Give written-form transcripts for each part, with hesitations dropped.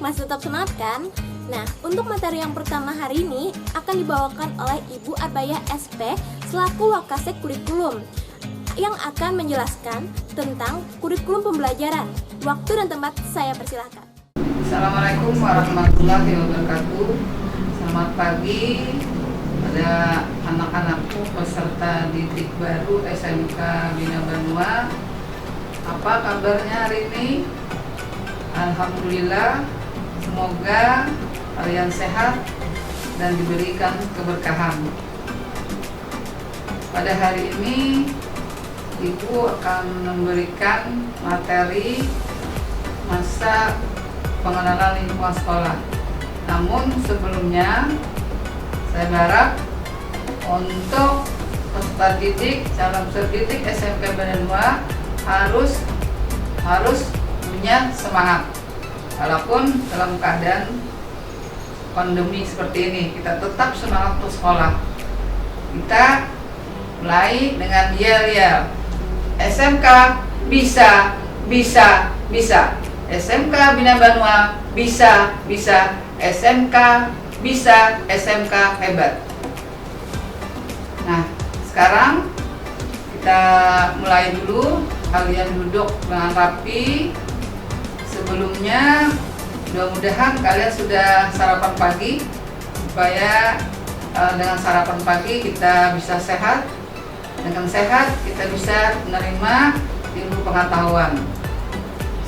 Masih tetap semangat kan? Nah, untuk materi yang pertama hari ini akan dibawakan oleh Ibu Arbaya SP selaku Wakasek Kurikulum yang akan menjelaskan tentang kurikulum pembelajaran. Waktu dan tempat saya persilahkan. Assalamualaikum warahmatullahi wabarakatuh. Selamat pagi pada anak-anakku peserta didik baru SMK Bina Banua. Apa kabarnya hari ini? Alhamdulillah, semoga kalian sehat dan diberikan keberkahan. Pada hari ini Ibu akan memberikan materi masa pengenalan lingkungan sekolah. Namun sebelumnya saya berharap untuk peserta didik, calon peserta didik SMK Bina Banua harus punya semangat. Walaupun dalam keadaan pandemi seperti ini, kita tetap semangat untuk sekolah. Kita mulai dengan yel-yel. SMK bisa, bisa, bisa. SMK Bina Banua bisa, bisa. SMK bisa, SMK hebat. Nah, sekarang kita mulai dulu. Kalian duduk dengan rapi. Sebelumnya, mudah-mudahan kalian sudah sarapan pagi, supaya dengan sarapan pagi kita bisa sehat. Dengan sehat kita bisa menerima ilmu pengetahuan.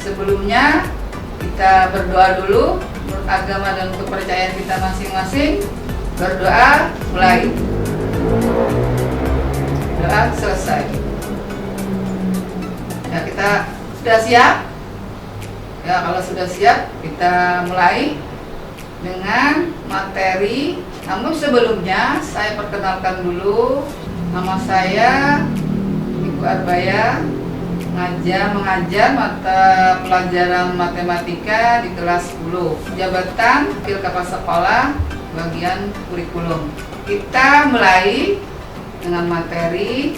Sebelumnya kita berdoa dulu menurut agama dan kepercayaan kita masing-masing. Berdoa mulai. Doa selesai. Ya, kita sudah siap? Ya, kalau sudah siap kita mulai dengan materi. Namun sebelumnya saya perkenalkan dulu. Nama saya Ibu Arbaya, mengajar mata pelajaran matematika di kelas 10. Jabatan Wakil Kepala Sekolah bagian kurikulum. Kita mulai dengan materi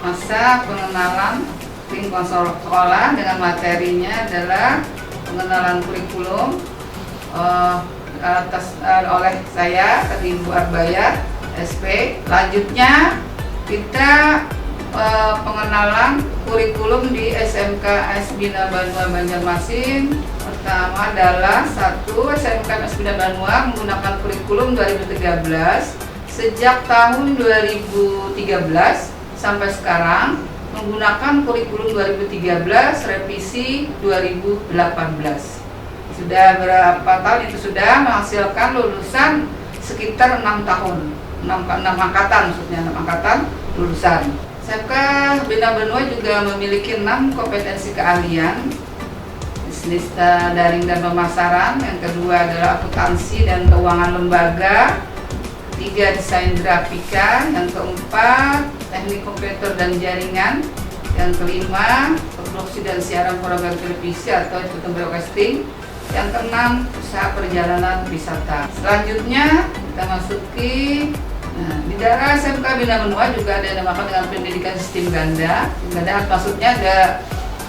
masa pengenalan lingkungan sekolah. Dengan materinya adalah pengenalan kurikulum oleh saya, Ibu Arbaya SP. Lanjutnya kita pengenalan kurikulum di SMK Bina Banua Banjarmasin. Pertama adalah SMK Bina Banua menggunakan kurikulum 2013. Sejak tahun 2013 sampai sekarang menggunakan kurikulum 2013 revisi 2018. Sudah berapa tahun itu sudah menghasilkan lulusan sekitar 6 tahun. 6 angkatan, maksudnya 6 angkatan lulusan. SMK Bina Banua juga memiliki 6 kompetensi keahlian. Bisnis daring dan pemasaran. Yang kedua adalah akuntansi dan keuangan lembaga. 3 desain grafika. Yang keempat teknik komputer dan jaringan. Yang kelima produksi dan siaran program televisi atau sistem broadcasting. Yang keenam usaha perjalanan wisata. Selanjutnya kita masuki. Nah, di daerah SMK Bina Banua juga ada yang dinamakan dengan pendidikan sistem ganda. Ganda maksudnya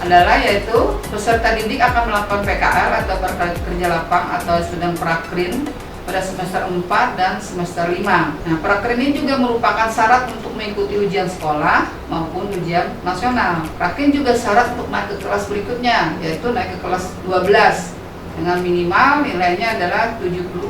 adalah yaitu peserta didik akan melakukan PKL atau kerja lapang atau sedang prakrin pada semester 4 dan semester 5. Nah, prakrin ini juga merupakan syarat untuk mengikuti ujian sekolah maupun ujian nasional. Prakrin juga syarat untuk naik ke kelas berikutnya, yaitu naik ke kelas 12 dengan minimal nilainya adalah 75.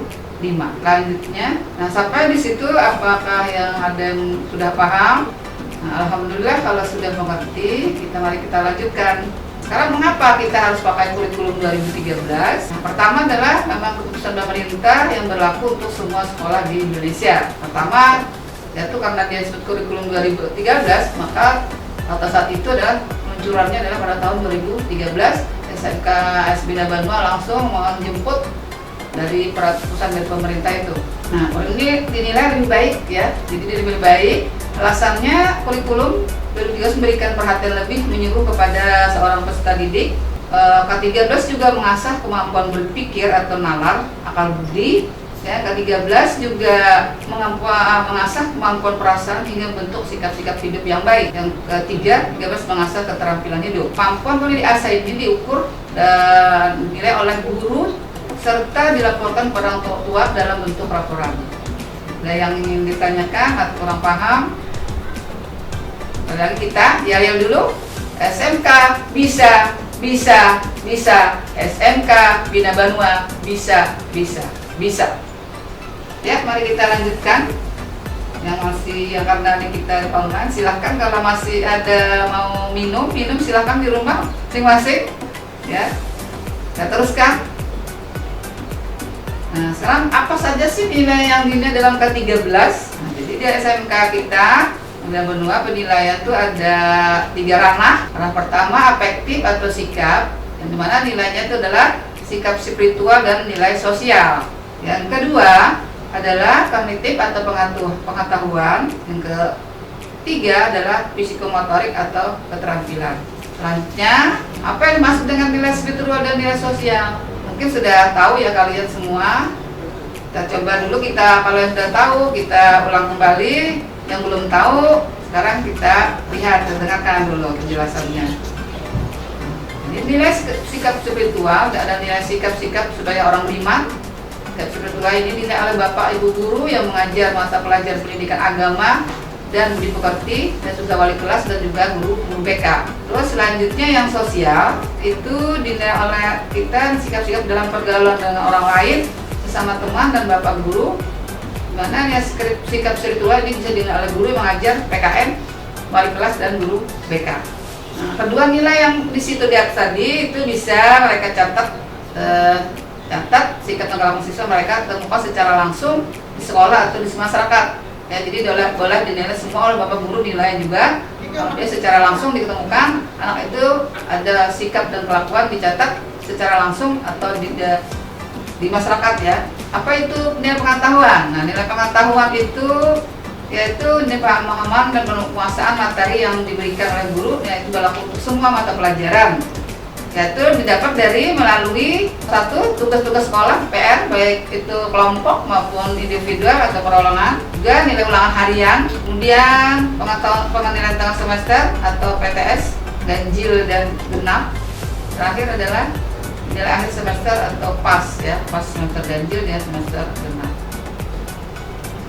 Lanjutnya, nah sampai di situ apakah yang ada yang sudah paham? Nah, alhamdulillah kalau sudah mengerti, mari kita lanjutkan. Sekarang mengapa kita harus pakai kurikulum 2013? Nah, pertama adalah memang keputusan pemerintah yang berlaku untuk semua sekolah di Indonesia. Pertama, yaitu karena dia disebut kurikulum 2013, maka pada saat itu adalah peluncurannya adalah pada tahun 2013. SMK Bina Banua langsung menjemput dari peraturan dari pemerintah itu. Nah, ini dinilai lebih baik ya. Jadi lebih baik. Alasannya kurikulum 2013 memberikan perhatian lebih menyuruh kepada seorang peserta didik. K13 juga mengasah kemampuan berpikir atau nalar, akal budi. Ya, K13 juga mengasah kemampuan perasaan hingga bentuk sikap-sikap hidup yang baik. Yang ketiga, 13 mengasah keterampilan hidup. Kemampuan boleh diasah ini diukur dan dinilai oleh guru serta dilaporkan kepada orang tua dalam bentuk laporan. Nah, yang ingin ditanyakan atau kurang paham, padahal kita yel dulu. SMK bisa, SMK Bina Banua bisa. Ya, mari kita lanjutkan. Yang karena ini kita online, silahkan kalau masih ada mau minum silahkan di rumah masing-masing. Ya, kita teruskan. Nah, sekarang apa saja sih nilai yang dinilai dalam K13? Nah, jadi di SMK kita Bina Banua penilaian itu ada 3 ranah. Ranah pertama afektif atau sikap, yang dimana nilainya itu adalah sikap spiritual dan nilai sosial. Yang kedua adalah kognitif atau pengetahuan. Yang ketiga adalah psikomotorik atau keterampilan. Selanjutnya, apa yang dimaksud dengan nilai spiritual dan nilai sosial? Mungkin sudah tahu ya kalian semua. Kita coba dulu, kalau yang sudah tahu kita ulang kembali. Yang belum tahu, sekarang kita lihat dan dengarkan dulu penjelasannya. Jadi nilai sikap spiritual, ada nilai sikap-sikap supaya orang beriman. Sikap spiritual ini dinilai oleh Bapak Ibu guru yang mengajar mata pelajaran pendidikan agama dan budi pekerti, dan juga wali kelas dan juga guru BK. Terus selanjutnya yang sosial, itu dinilai oleh kita sikap-sikap dalam pergaulan dengan orang lain, sesama teman dan Bapak guru. Mana ya sikap spiritual ini bisa dinilai oleh guru yang mengajar PKM, wali kelas dan guru BK. Nah, kedua nilai yang di situ di atas tadi itu bisa mereka catat sikap dan siswa mereka temukan secara langsung di sekolah atau di masyarakat. Ya, jadi boleh dinilai semua oleh Bapak guru nilai juga. Kalau dia secara langsung ditemukan anak itu ada sikap dan kelakuan dicatat secara langsung atau di masyarakat ya. Apa itu nilai pengetahuan? Nah, nilai pengetahuan itu yaitu nilai pemahaman dan penguasaan materi yang diberikan oleh guru, yaitu berlaku untuk semua mata pelajaran. Yaitu didapat melalui satu tugas-tugas sekolah PR, baik itu kelompok maupun individual atau perorangan. Juga nilai ulangan harian, kemudian penilaian tengah semester atau PTS, ganjil dan genap. Terakhir adalah nilai akhir semester atau pas semester ganjil dan semester genap.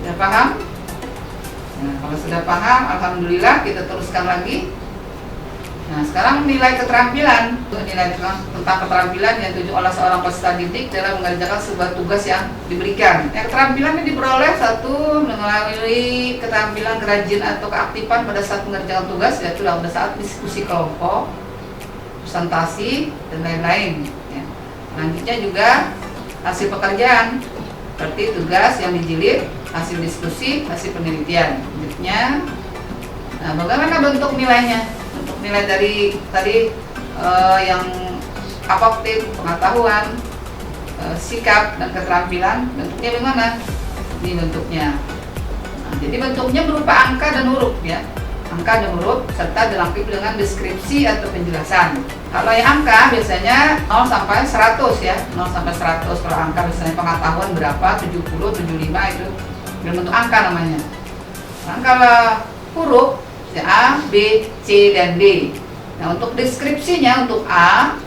Sudah paham? Nah, kalau sudah paham, alhamdulillah, kita teruskan lagi. Nah, sekarang nilai keterampilan. Nilai tentang keterampilan yang dituju oleh seorang peserta didik dalam mengerjakan sebuah tugas yang diberikan. Keterampilan ini diperoleh satu melalui keterampilan kerajin atau keaktifan pada saat mengerjakan tugas, yaitu pada saat diskusi kelompok, presentasi dan lain-lain. Selanjutnya juga hasil pekerjaan, seperti tugas yang dijilid, hasil diskusi, hasil penelitian. Selanjutnya, nah, bagaimana bentuk nilainya? Untuk nilai dari tadi yang afektif, pengetahuan, sikap dan keterampilan, bentuknya bagaimana? Ini bentuknya. Nah, jadi bentuknya berupa angka dan huruf ya. Angka dan huruf serta dilengkapi dengan deskripsi atau penjelasan. Kalau yang angka biasanya 0 sampai 100 ya. 0 sampai 100 kalau angka misalnya pengetahuan berapa, 70, 75 itu bentuk angka namanya. Nah, kalau huruf A, B, C, dan D. Nah, untuk deskripsinya untuk A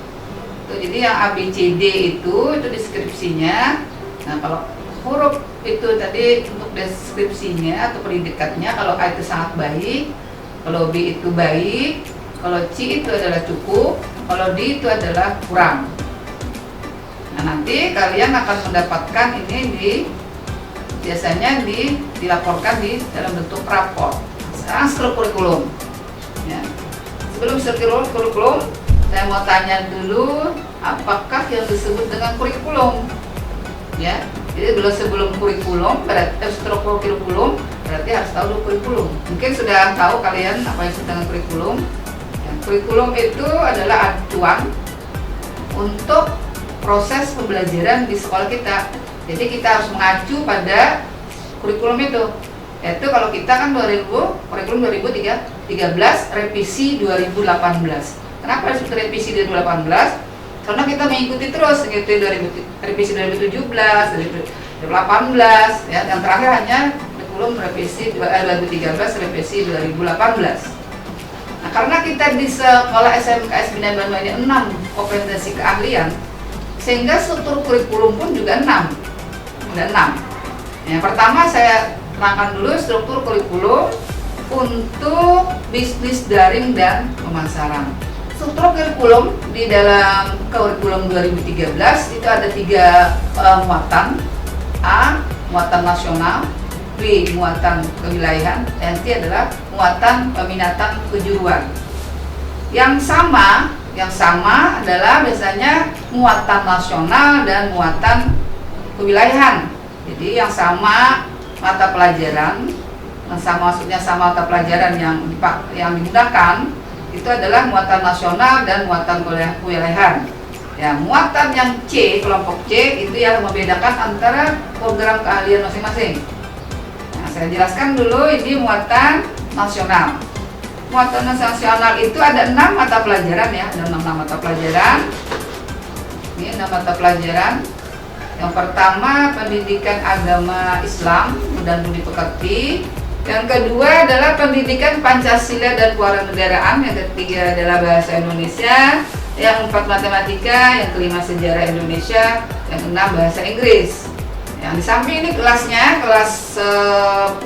itu, jadi yang A, B, C, D itu deskripsinya. Nah, kalau huruf itu tadi untuk deskripsinya atau predikatnya, kalau A itu sangat baik, kalau B itu baik, kalau C itu adalah cukup, kalau D itu adalah kurang. Nah, nanti kalian akan mendapatkan ini biasanya dilaporkan di dalam bentuk rapor. Sekarang struktur kurikulum. Ya. Sebelum struktur kurikulum, saya mau tanya dulu, apakah yang disebut dengan kurikulum? Ya. Jadi sebelum kurikulum, berarti struktur kurikulum, berarti harus tahu dulu kurikulum. Mungkin sudah tahu kalian apa yang disebut dengan kurikulum. Ya, kurikulum itu adalah acuan untuk proses pembelajaran di sekolah kita. Jadi kita harus mengacu pada kurikulum itu. Yaitu kalau kita kan kurikulum 2013, revisi 2018. Kenapa disebut revisi 2018? Karena kita mengikuti terus gitu, revisi 2017, 2018 ya, yang terakhir hanya kurikulum revisi 2013, revisi 2018. Nah, karena kita di sekolah SMKS Bina Banua ini 6 kompetensi keahlian, sehingga struktur kurikulum pun juga 6. Ada 6. Yang pertama saya terangkan dulu struktur kurikulum untuk bisnis daring dan pemasaran. Struktur kurikulum di dalam kurikulum 2013 itu ada 3 muatan. A. Muatan nasional, B. Muatan kewilayahan, dan C adalah muatan peminatan kejuruan. Yang sama adalah biasanya muatan nasional dan muatan kewilayahan. Jadi yang sama mata pelajaran, maksudnya sama mata pelajaran yang digunakan itu adalah muatan nasional dan muatan kewilayahan. Ya, muatan yang C, kelompok C itu yang membedakan antara program keahlian masing-masing. Nah, saya jelaskan dulu ini muatan nasional. Muatan nasional itu ada 6 mata pelajaran ya, ada 6 mata pelajaran. Ini 6 mata pelajaran. Yang pertama pendidikan agama Islam dan budi pekerti. Yang kedua adalah pendidikan Pancasila dan kewarganegaraan. Yang ketiga adalah bahasa Indonesia. Yang 4 matematika. Yang kelima sejarah Indonesia. Yang 6 bahasa Inggris. Yang di samping ini kelasnya kelas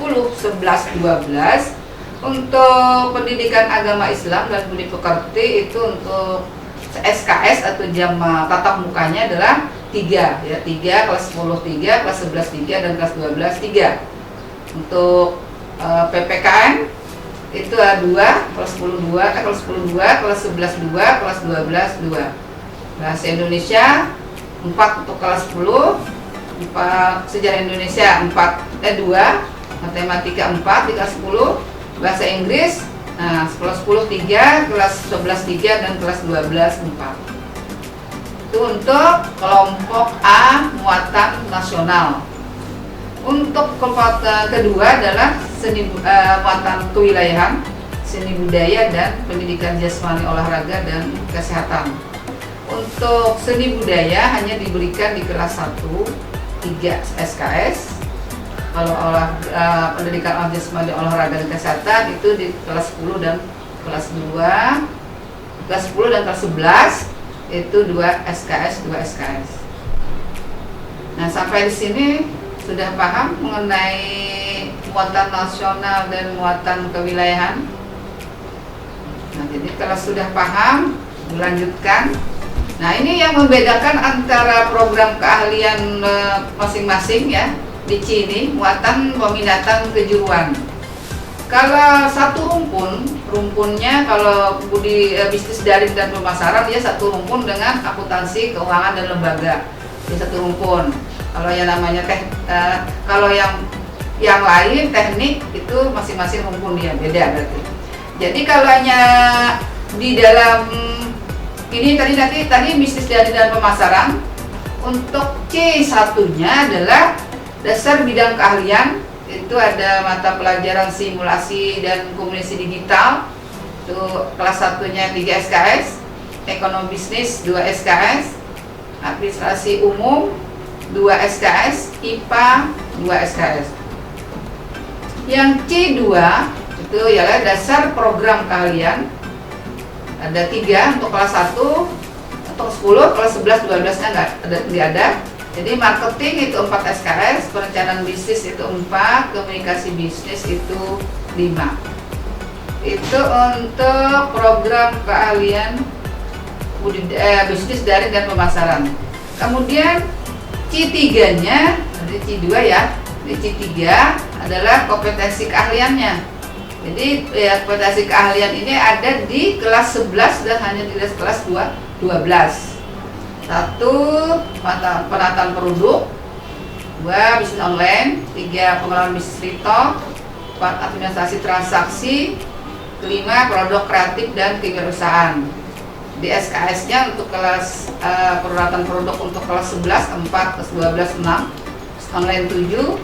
10, 11, 12. Untuk pendidikan agama Islam dan budi pekerti itu untuk SKS atau jam tatap mukanya adalah 3 ya, 3, kelas 10 3, kelas 11 3, dan kelas 12 3. Untuk PPKN itu ada 2, kelas 10 2, kelas 10 2, kelas 11 2, kelas 12 2. Bahasa Indonesia 4 untuk kelas 10, 4 sejarah Indonesia 2, matematika 4 di kelas 10, bahasa Inggris kelas 10 3, kelas 11 3, dan kelas 12 4. Itu untuk kelompok A muatan nasional. Untuk kelompok kedua adalah muatan kewilayahan, seni budaya, dan pendidikan jasmani, olahraga, dan kesehatan. Untuk seni budaya hanya diberikan di kelas 1 3 SKS. Kalau pendidikan jasmani, olahraga, dan kesehatan itu di kelas 10 dan kelas 2, kelas 10 dan kelas 11 itu 2 SKS. Nah, sampai di sini sudah paham mengenai muatan nasional dan muatan kewilayahan. Nah, jadi kalau sudah paham, dilanjutkan. Nah, ini yang membedakan antara program keahlian masing-masing ya. Di sini muatan peminatan kejuruan. Kalau satu rumpunnya kalau bisnis daring dan pemasaran dia satu rumpun dengan akuntansi, keuangan, dan lembaga. Di satu rumpun. Kalau yang namanya kalau yang lain teknik itu masing-masing rumpun dia beda berarti. Jadi kalau hanya di dalam ini tadi bisnis daring dan pemasaran, untuk C1-nya adalah dasar bidang keahlian, itu ada mata pelajaran simulasi dan komunikasi digital, itu kelas 1-nya 3 SKS, ekonomi bisnis 2 SKS, administrasi umum 2 SKS, IPA 2 SKS. Yang C2 itu ialah dasar program keahlian, ada 3 untuk kelas 1, untuk 10, kelas 11, 12-nya nggak ada. Jadi marketing itu 4 SKS, perencanaan bisnis itu 4, komunikasi bisnis itu 5. Itu untuk program keahlian bisnis daring dan pemasaran. Kemudian C3-nya, nanti C2 ya, di C3 adalah kompetensi keahliannya. Jadi kompetensi keahlian ini ada di kelas 11 dan hanya di kelas 12. 1 penataan produk, 2 bisnis online, 3 pengelolaan bisnis retail, 4 administrasi transaksi, 5 produk kreatif dan kewirausahaan. Di SKS-nya untuk kelas penataan produk untuk kelas 11 4, kelas 12 6, online 7.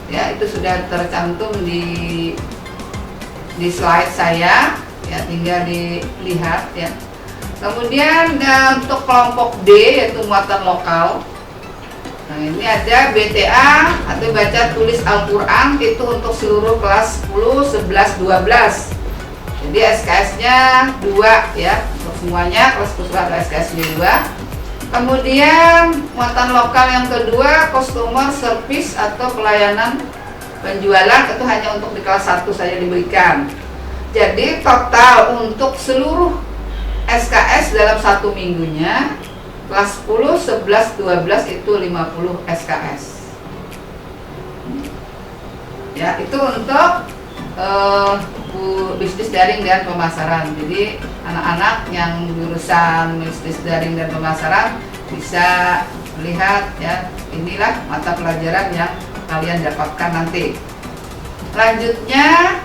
Ya, itu sudah tercantum di slide saya ya, tinggal dilihat ya. Kemudian untuk kelompok D yaitu muatan lokal. Nah, ini ada BTA atau baca tulis Al-Qur'an itu untuk seluruh kelas 10, 11, 12. Jadi SKS-nya 2 ya, untuk semuanya kelas 10 ada SKS-nya 2. Kemudian muatan lokal yang kedua, customer service atau pelayanan penjualan, itu hanya untuk di kelas 1 saja diberikan. Jadi total untuk seluruh SKS dalam 1 minggunya kelas 10, 11, 12 itu 50 SKS. Ya, itu untuk bisnis daring dan pemasaran. Jadi anak-anak yang jurusan bisnis daring dan pemasaran bisa melihat ya, inilah mata pelajaran yang kalian dapatkan nanti. Selanjutnya,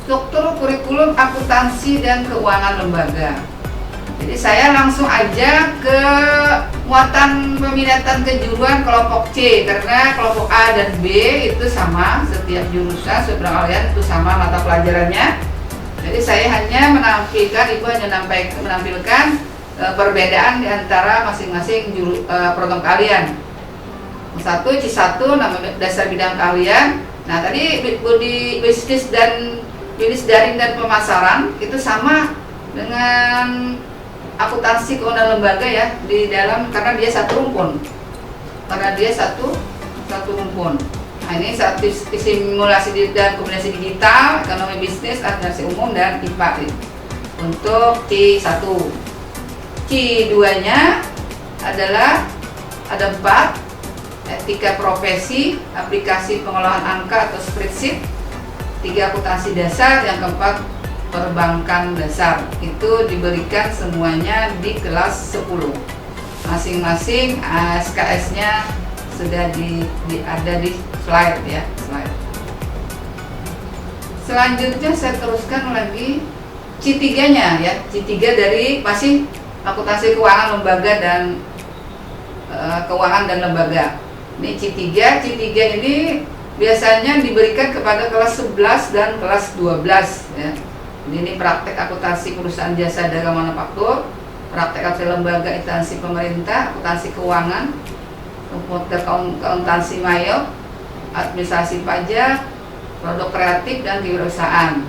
struktur kurikulum akuntansi dan keuangan lembaga. Jadi saya langsung aja ke muatan peminatan kejuruan kelompok C, karena kelompok A dan B itu sama, setiap jurusan seberang kalian itu sama mata pelajarannya. Jadi saya hanya menampilkan, Ibu hanya menampilkan perbedaan di antara masing-masing program kalian. Satu C1 nama dasar bidang kalian. Nah, tadi di bisnis daring dan pemasaran itu sama dengan akuntansi keuangan lembaga ya, di dalam, karena dia satu rumpun. Nah, ini satu simulasi dan kombinasi digital, ekonomi bisnis, administrasi umum, dan IPA untuk C1. C2-nya adalah ada 4, etika profesi, aplikasi pengolahan angka atau spreadsheet, 3 akuntansi dasar, yang keempat perbankan dasar. Itu diberikan semuanya di kelas 10. Masing-masing SKS-nya sudah ada di slide ya, slide. Selanjutnya saya teruskan lagi C3-nya ya. C3 dari masih akuntansi keuangan lembaga dan keuangan dan lembaga. Ini C3 ini biasanya diberikan kepada kelas 11 dan kelas 12 ya. Ini praktek akuntansi perusahaan jasa dagang manufaktur, praktek akuntansi lembaga instansi pemerintah, akuntansi keuangan, akuntansi mayo, administrasi pajak, produk kreatif, dan kewirausahaan.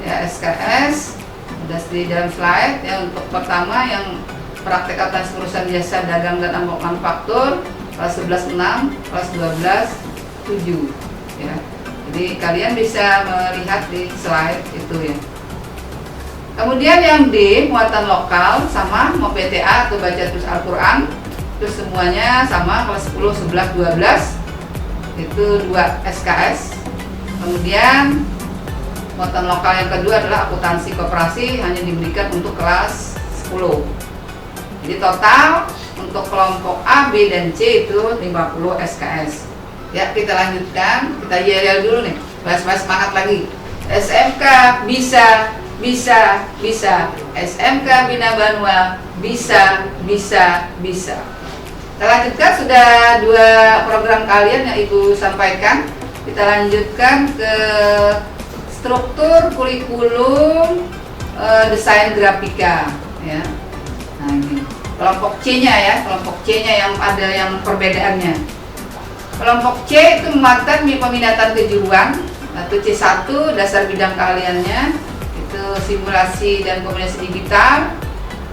Ya, SKS sudah di dalam slide ya. Untuk pertama yang praktek akuntansi perusahaan jasa dagang dan manufaktur, kelas 11 6, kelas 12 7 ya. Jadi kalian bisa melihat di slide itu ya. Kemudian yang D, muatan lokal sama mau PTA atau baca tulis Al-Quran, itu semuanya sama, kelas 10, 11, 12 itu 2 SKS. Kemudian muatan lokal yang kedua adalah akuntansi koperasi, hanya diberikan untuk kelas 10. Jadi total untuk kelompok A, B, dan C itu 50 SKS. Ya, kita lanjutkan, kita yel dulu nih, bahas-bahas semangat lagi. SMK bisa. SMK Bina Banua bisa. Kita lanjutkan, sudah 2 program kalian yang Ibu sampaikan. Kita lanjutkan ke struktur kurikulum desain grafika ya. Nah, ini kelompok C-nya ya, kelompok C-nya yang ada yang perbedaannya. Kelompok C itu muatan peminatan kejuruan, atau C1 dasar bidang kaliannya itu simulasi dan kombinasi digital.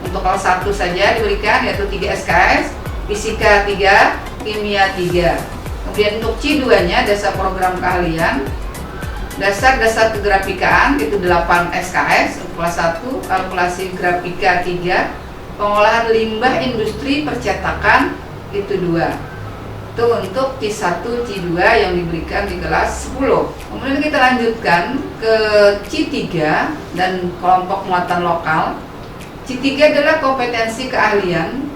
Untuk kelas 1 saja diberikan, yaitu 3 SKS, fisika 3, kimia 3. Kemudian untuk C2-nya dasar program kalian, dasar kegrafikaan itu 8 SKS. Untuk kelas 1 kalkulasi grafika 3, pengolahan limbah industri percetakan itu 2. Itu untuk C1, C2 yang diberikan di kelas 10. Kemudian kita lanjutkan ke C3 dan kelompok muatan lokal. C3 adalah kompetensi keahlian,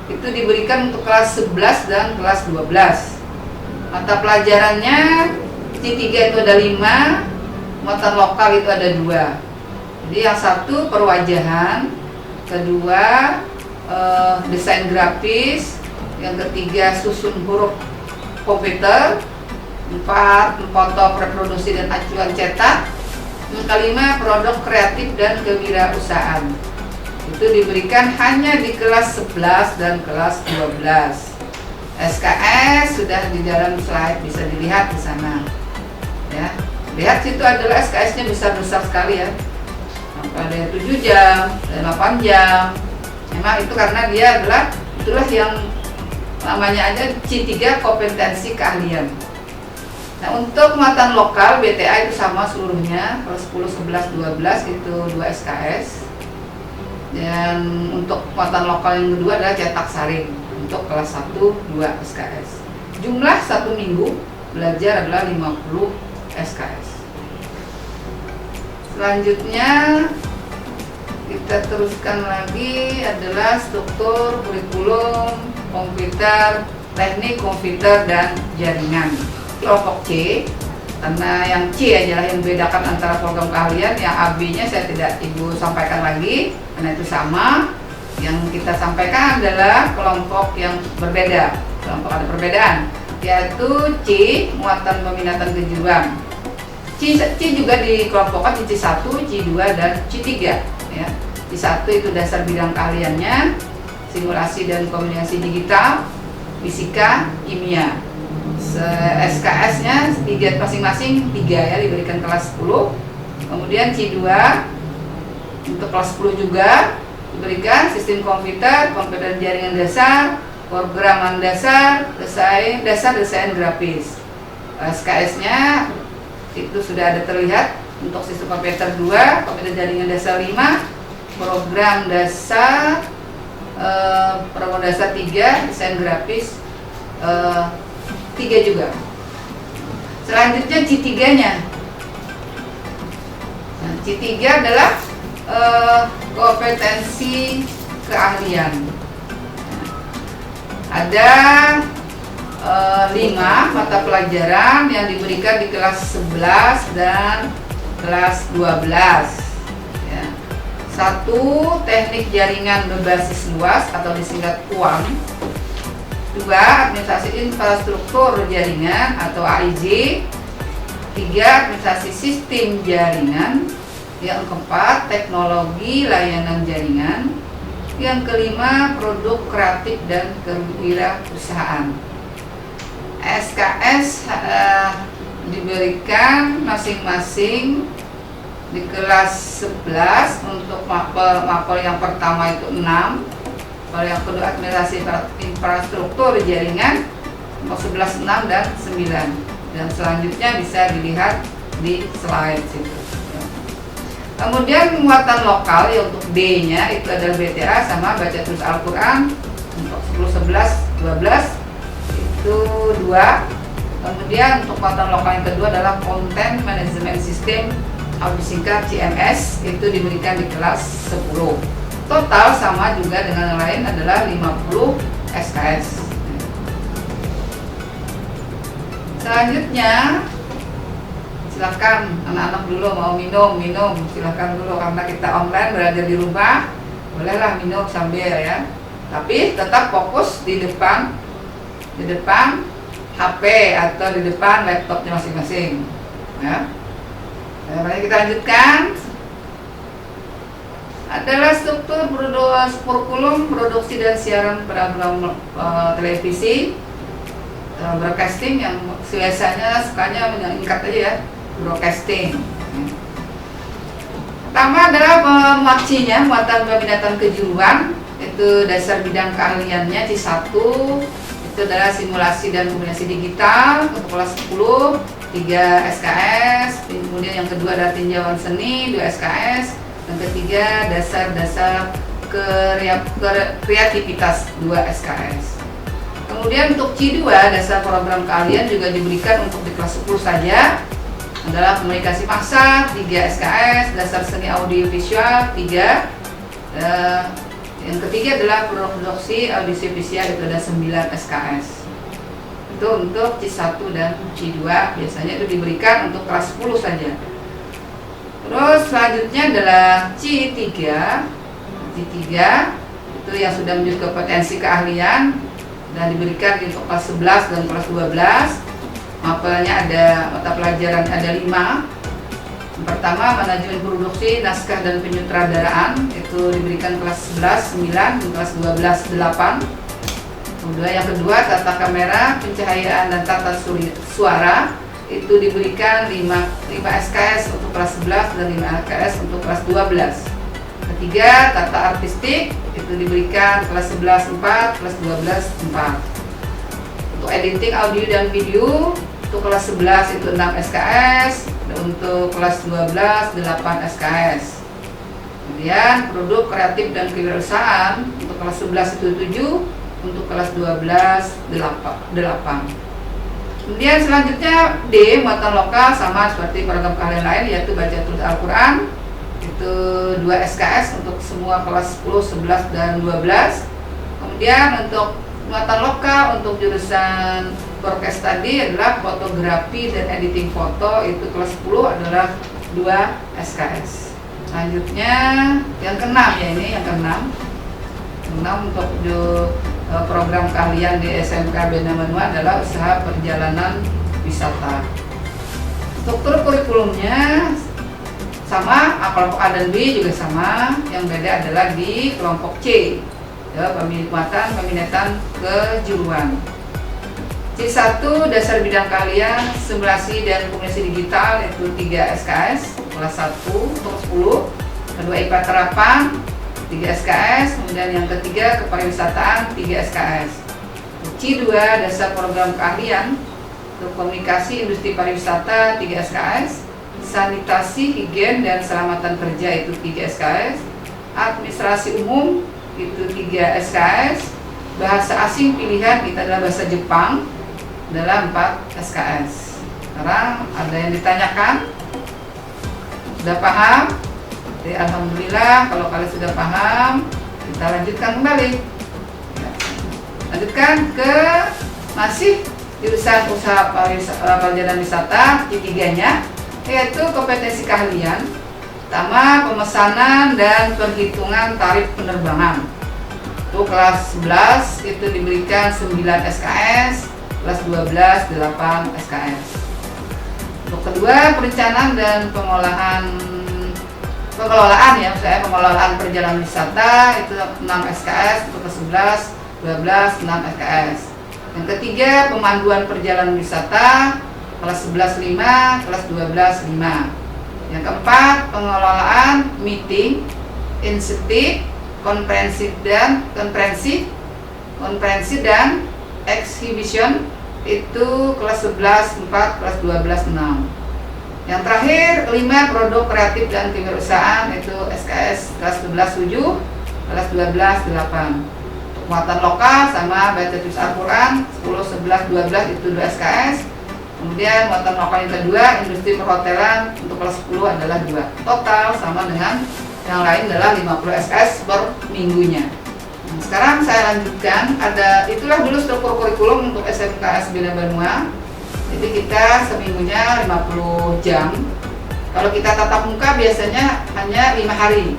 itu diberikan untuk kelas 11 dan kelas 12. Mata pelajarannya C3 itu ada 5, muatan lokal itu ada 2. Jadi yang satu perwajahan, kedua desain grafis, yang ketiga susun huruf komputer, 4 foto reproduksi dan acuan cetak, yang kelima produk kreatif dan kewirausahaan. Itu diberikan hanya di kelas 11 dan kelas 12. SKS sudah di dalam slide, bisa dilihat di sana ya. Lihat situ adalah SKS-nya besar-besar sekali ya, sampai ada 7 jam, ada 8 jam. Memang itu karena dia adalah itulah yang namanya aja C3 kompetensi keahlian. Nah, untuk muatan lokal BTA itu sama seluruhnya, kelas 10, 11, 12 itu 2 SKS. Dan untuk muatan lokal yang kedua adalah cetak saring untuk kelas 1, 2 SKS. Jumlah 1 minggu belajar adalah 50 SKS. Selanjutnya kita teruskan lagi adalah struktur kurikulum komputer, teknik komputer dan jaringan. Kelompok C, karena yang C adalah yang membedakan antara program keahlian, yang AB-nya saya tidak Ibu sampaikan lagi, karena itu sama. Yang kita sampaikan adalah kelompok yang berbeda, kelompok ada perbedaan, yaitu C, muatan peminatan kejuruan. C juga dikelompokkan di C1, C2, dan C3 ya. C1 itu dasar bidang keahliannya, simulasi dan komunikasi digital, fisika, kimia. SKS-nya masing-masing 3 ya, diberikan kelas 10. Kemudian C2 untuk kelas 10 juga diberikan sistem komputer, komputer jaringan dasar, programan dasar, desain grafis. SKS-nya itu sudah ada terlihat untuk sistem komputer 2, komputer jaringan dasar 5, program dasar 3, desain grafis 3 juga. Selanjutnya C3-nya. Nah, C3 adalah kompetensi keahlian. Ada 5 mata pelajaran yang diberikan di kelas 11 dan kelas 12 ya. 1. Teknik jaringan berbasis luas atau disingkat KUAM. 2. Administrasi infrastruktur jaringan atau AIJ. 3. Administrasi sistem jaringan. Yang keempat, teknologi layanan jaringan. Yang kelima, produk kreatif dan kewirausahaan. SKS diberikan masing-masing di kelas 11 untuk mapel yang pertama itu 6, kalau yang kedua administrasi infrastruktur jaringan untuk 11, 6, dan 9, dan selanjutnya bisa dilihat di slide situ. Kemudian muatan lokal ya, untuk B-nya itu adalah BTA sama baca tulis Al-Quran untuk 10, 11, 12 itu 2. Kemudian untuk muatan lokal yang kedua adalah konten manajemen sistem atau disingkat CMS, itu diberikan di kelas 10. Total sama juga dengan yang lain adalah 50 SKS. Selanjutnya silakan anak-anak dulu mau minum silakan dulu, karena kita online belajar di rumah, bolehlah minum sambil ya, tapi tetap fokus di depan HP atau di depan laptopnya masing-masing ya. Mari kita lanjutkan. Adalah struktur kurikulum produksi dan siaran program televisi, broadcasting, yang biasanya sukanya menyingkat aja ya, broadcasting. Pertama adalah muatan peminatan kejuruan, itu dasar bidang keahliannya C1 itu adalah simulasi dan komunikasi digital untuk kelas 10, 3 SKS. Kemudian yang kedua adalah tinjauan seni 2 SKS. Yang ketiga dasar kreativitas 2 SKS. Kemudian untuk C2 dasar program keahlian juga diberikan untuk di kelas 10 saja, adalah komunikasi massa 3 SKS, dasar seni audio visual 3. Yang ketiga adalah produksi audisi visual, itu ada 9 SKS. Itu untuk C1 dan C2 biasanya itu diberikan untuk kelas 10 saja. Terus selanjutnya adalah C3 itu yang sudah menjadi kompetensi keahlian dan diberikan untuk kelas 11 dan kelas 12. Mapelnya ada mata pelajaran ada 5. Yang pertama manajemen produksi, naskah dan penyutradaraan, itu diberikan kelas 11 9 dan kelas 12 8. Kemudian yang kedua tata kamera, pencahayaan dan tata suara, itu diberikan 5 SKS untuk kelas 11 dan 5 SKS untuk kelas 12. Ketiga tata artistik, itu diberikan kelas 11 4, kelas 12 4. Untuk editing audio dan video untuk kelas 11 itu 6 SKS, untuk kelas 12 8 SKS. Kemudian produk kreatif dan kewirausahaan untuk kelas 11 itu 7, untuk kelas 12 8. Kemudian selanjutnya D, muatan lokal sama seperti program keahlian lain, yaitu baca tulis Al-Quran, itu 2 SKS untuk semua kelas 10, 11, dan 12. Kemudian untuk muatan lokal untuk jurusan broadcast tadi adalah fotografi dan editing foto, itu kelas 10 adalah 2 SKS. Selanjutnya yang ke-6 ya, ini yang ke-6 untuk program keahlian di SMK Bina Banua adalah usaha perjalanan wisata. Struktur kurikulumnya sama, kelompok A dan B juga sama, yang beda adalah di kelompok C ya, peminatan kejuruan. C1 dasar bidang keahlian simulasi dan komunikasi digital, itu 3 SKS kelas 1 untuk 10. Kedua IPA terapan 3 SKS, kemudian yang ketiga kepariwisataan 3 SKS. C2 dasar program keahlian untuk komunikasi industri pariwisata 3 SKS, sanitasi, higien dan keselamatan kerja itu 3 SKS, administrasi umum itu 3 SKS, bahasa asing pilihan itu adalah bahasa Jepang adalah 4 SKS. Sekarang ada yang ditanyakan? Sudah paham? Jadi, alhamdulillah kalau kalian sudah paham, kita lanjutkan kembali. Lanjutkan ke masih jurusan usaha perjalanan wisata C3-nya, yaitu kompetensi keahlian pertama pemesanan dan perhitungan tarif penerbangan. Untuk kelas 11 itu diberikan 9 SKS, kelas 12 8 SKS. Untuk kedua perencanaan dan pengelolaan ya, saya pengelolaan perjalanan wisata itu 6 SKS, untuk kelas 11 12 6 SKS. Yang ketiga pemanduan perjalanan wisata kelas 11 5, kelas 12 5. Yang keempat pengelolaan meeting, insentif, konferensi dan exhibition itu kelas 11 4, kelas 12 6. Yang terakhir 5 produk kreatif dan kewirausahaan itu SKS kelas 11 7, kelas 12 8. Muatan lokal sama baca tulis Al-Quran 10 11 12 itu 2 SKS. Kemudian muatan lokal yang kedua industri perhotelan untuk kelas 10 adalah 2. Total sama dengan yang lain adalah 50 SKS per minggunya. Nah, sekarang saya lanjutkan, itulah dulu struktur kurikulum untuk SMK Bina Banua. Jadi kita seminggunya 50 jam. Kalau kita tatap muka biasanya hanya 5 hari.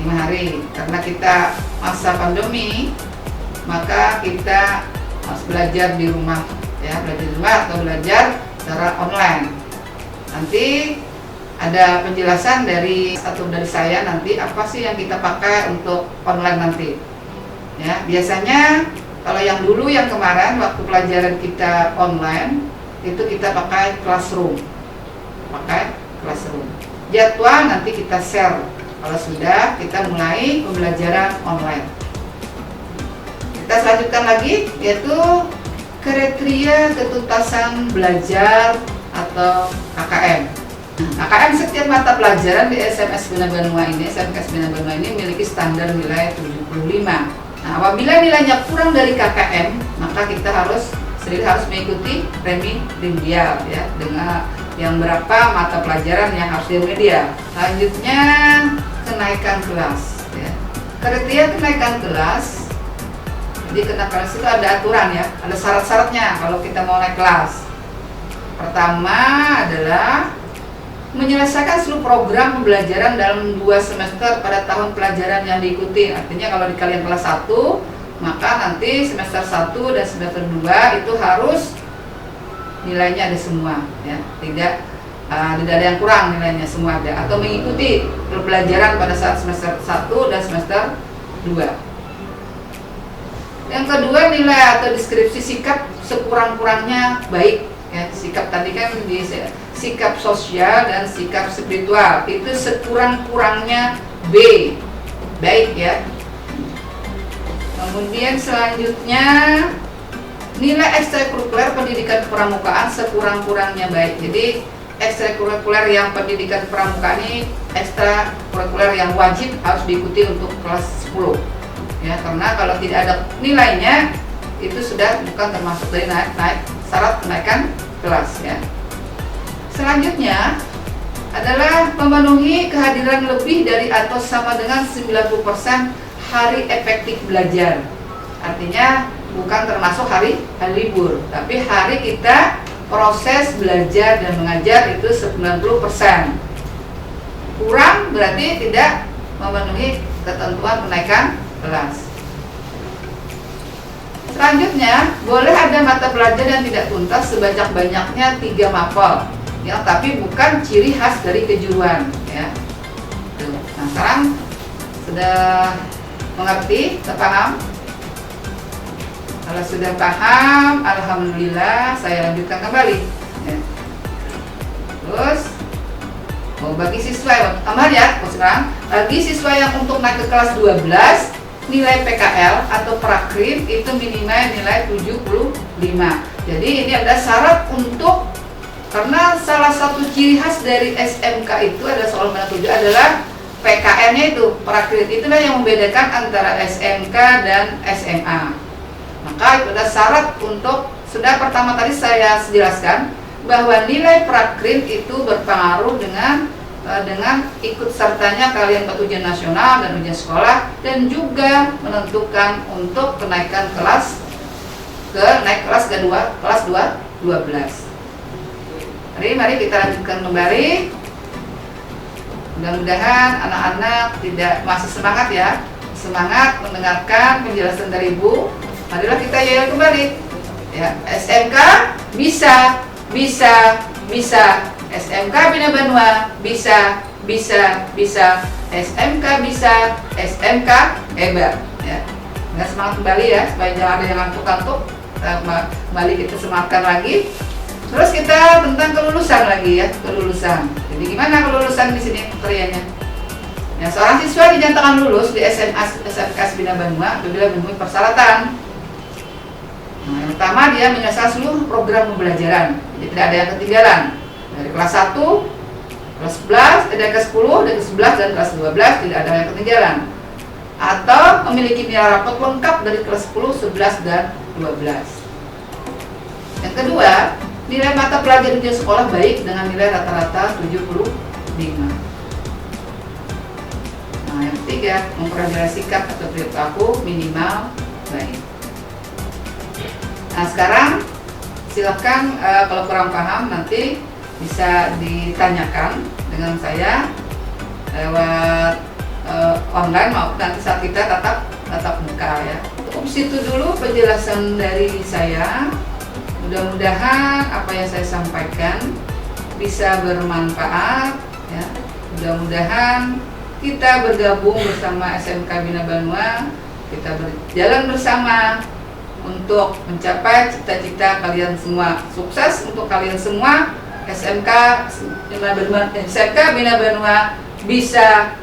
5 hari karena kita masa pandemi, maka kita harus belajar di rumah ya, belajar di rumah atau belajar secara online. Nanti ada penjelasan dari saya nanti apa sih yang kita pakai untuk online nanti. Ya, biasanya kalau yang dulu yang kemarin waktu pelajaran kita online itu kita pakai classroom. Jadwal nanti kita share kalau sudah kita mulai pembelajaran online. Kita selanjutkan lagi yaitu kriteria ketuntasan belajar atau KKM. KKM setiap mata pelajaran di SMS Bina Banua ini, SMK Bina Banua ini memiliki standar nilai 75. Nah, apabila nilainya kurang dari KKM, maka kita harus mengikuti remedial ya, dengan yang berapa mata pelajaran yang harus remedial. Selanjutnya kenaikan kelas ya. Kriteria kenaikan kelas. Jadi kenaikan kelas itu ada aturan ya, ada syarat-syaratnya kalau kita mau naik kelas. Pertama adalah menyelesaikan seluruh program pembelajaran dalam 2 semester pada tahun pelajaran yang diikuti. Artinya kalau di kalian kelas 1, maka nanti semester 1 dan semester 2 itu harus nilainya ada semua ya. Tidak ada yang kurang, nilainya semua ada, atau mengikuti pelajaran pada saat semester 1 dan semester 2. Yang kedua, nilai atau deskripsi sikap sekurang-kurangnya baik ya. Sikap tadi kan di sikap sosial dan sikap spiritual itu sekurang-kurangnya B, baik ya. Kemudian selanjutnya nilai ekstrakurikuler pendidikan pramukaan sekurang-kurangnya baik. Jadi ekstrakurikuler yang pendidikan pramukaan ini ekstrakurikuler yang wajib harus diikuti untuk kelas 10 ya, karena kalau tidak ada nilainya itu sudah bukan termasuk dari naik syarat kenaikan kelas ya. Selanjutnya adalah memenuhi kehadiran lebih dari atau sama dengan 90% hari efektif belajar. Artinya bukan termasuk hari libur, tapi hari kita proses belajar dan mengajar itu 90%. Kurang berarti tidak memenuhi ketentuan kenaikan kelas. Selanjutnya, boleh ada mata pelajaran yang tidak tuntas sebanyak-banyaknya 3 mapel, ya, tapi bukan ciri khas dari kejuruan, ya. Tuh. Nah, sekarang sudah mengerti, terpaham? Kalau sudah paham, alhamdulillah, saya lanjutkan kembali. Ya. Terus, bagi siswa, tambah ya, sekarang bagi siswa yang untuk naik ke kelas 12, nilai PKL atau prakrim itu minimal nilai 75. Jadi ini ada syarat untuk, karena salah satu ciri khas dari SMK itu adalah soal menentukan adalah PKL-nya itu, prakrim itulah yang membedakan antara SMK dan SMA. Maka itu ada syarat untuk, sudah pertama tadi saya jelaskan bahwa nilai prakrim itu berpengaruh dengan ikut sertanya kalian ke ujian nasional dan ujian sekolah, dan juga menentukan untuk kenaikan kelas naik kelas kedua, kelas 12. Mari kita lanjutkan kembali. Mudah-mudahan anak-anak masih semangat ya, semangat mendengarkan penjelasan dari Ibu. Marilah kita yel kembali. Ya, SMK bisa. SMK Bina Banua bisa. SMK bisa, SMK hebat. Ya, nah, semangat kembali ya, supaya jangan ada yang ngantuk-ngantuk. Kembali kita semangatkan lagi. Terus kita tentang kelulusan lagi ya, kelulusan. Jadi gimana kelulusan di sini kriterianya? Ya, seorang siswa dinyatakan lulus di SMK Bina Banua apabila memenuhi persyaratan. Nah, yang pertama dia menyelesaikan seluruh program pembelajaran, jadi tidak ada yang ketinggalan dari kelas 1, kelas 11, dari kelas 10, dari kelas 11 dan kelas 12 tidak ada yang ketinggalan, atau memiliki nilai rapot lengkap dari kelas 10, 11 dan 12. Yang kedua, nilai mata pelajaran ujian sekolah baik dengan nilai rata-rata 75. Nah, yang ketiga, memperoleh sikap atau perilaku minimal baik. Nah, sekarang silakan kalau kurang paham nanti bisa ditanyakan dengan saya lewat online maupun nanti saat kita tatap muka ya. Cukup situ dulu penjelasan dari saya. Mudah-mudahan apa yang saya sampaikan bisa bermanfaat ya. Mudah-mudahan kita bergabung bersama SMK Bina Banua, kita berjalan bersama untuk mencapai cita-cita kalian semua. Sukses untuk kalian semua. SMK Bina Banua bisa.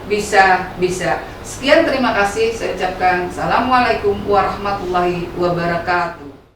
Sekian, terima kasih. Saya ucapkan assalamualaikum warahmatullahi wabarakatuh.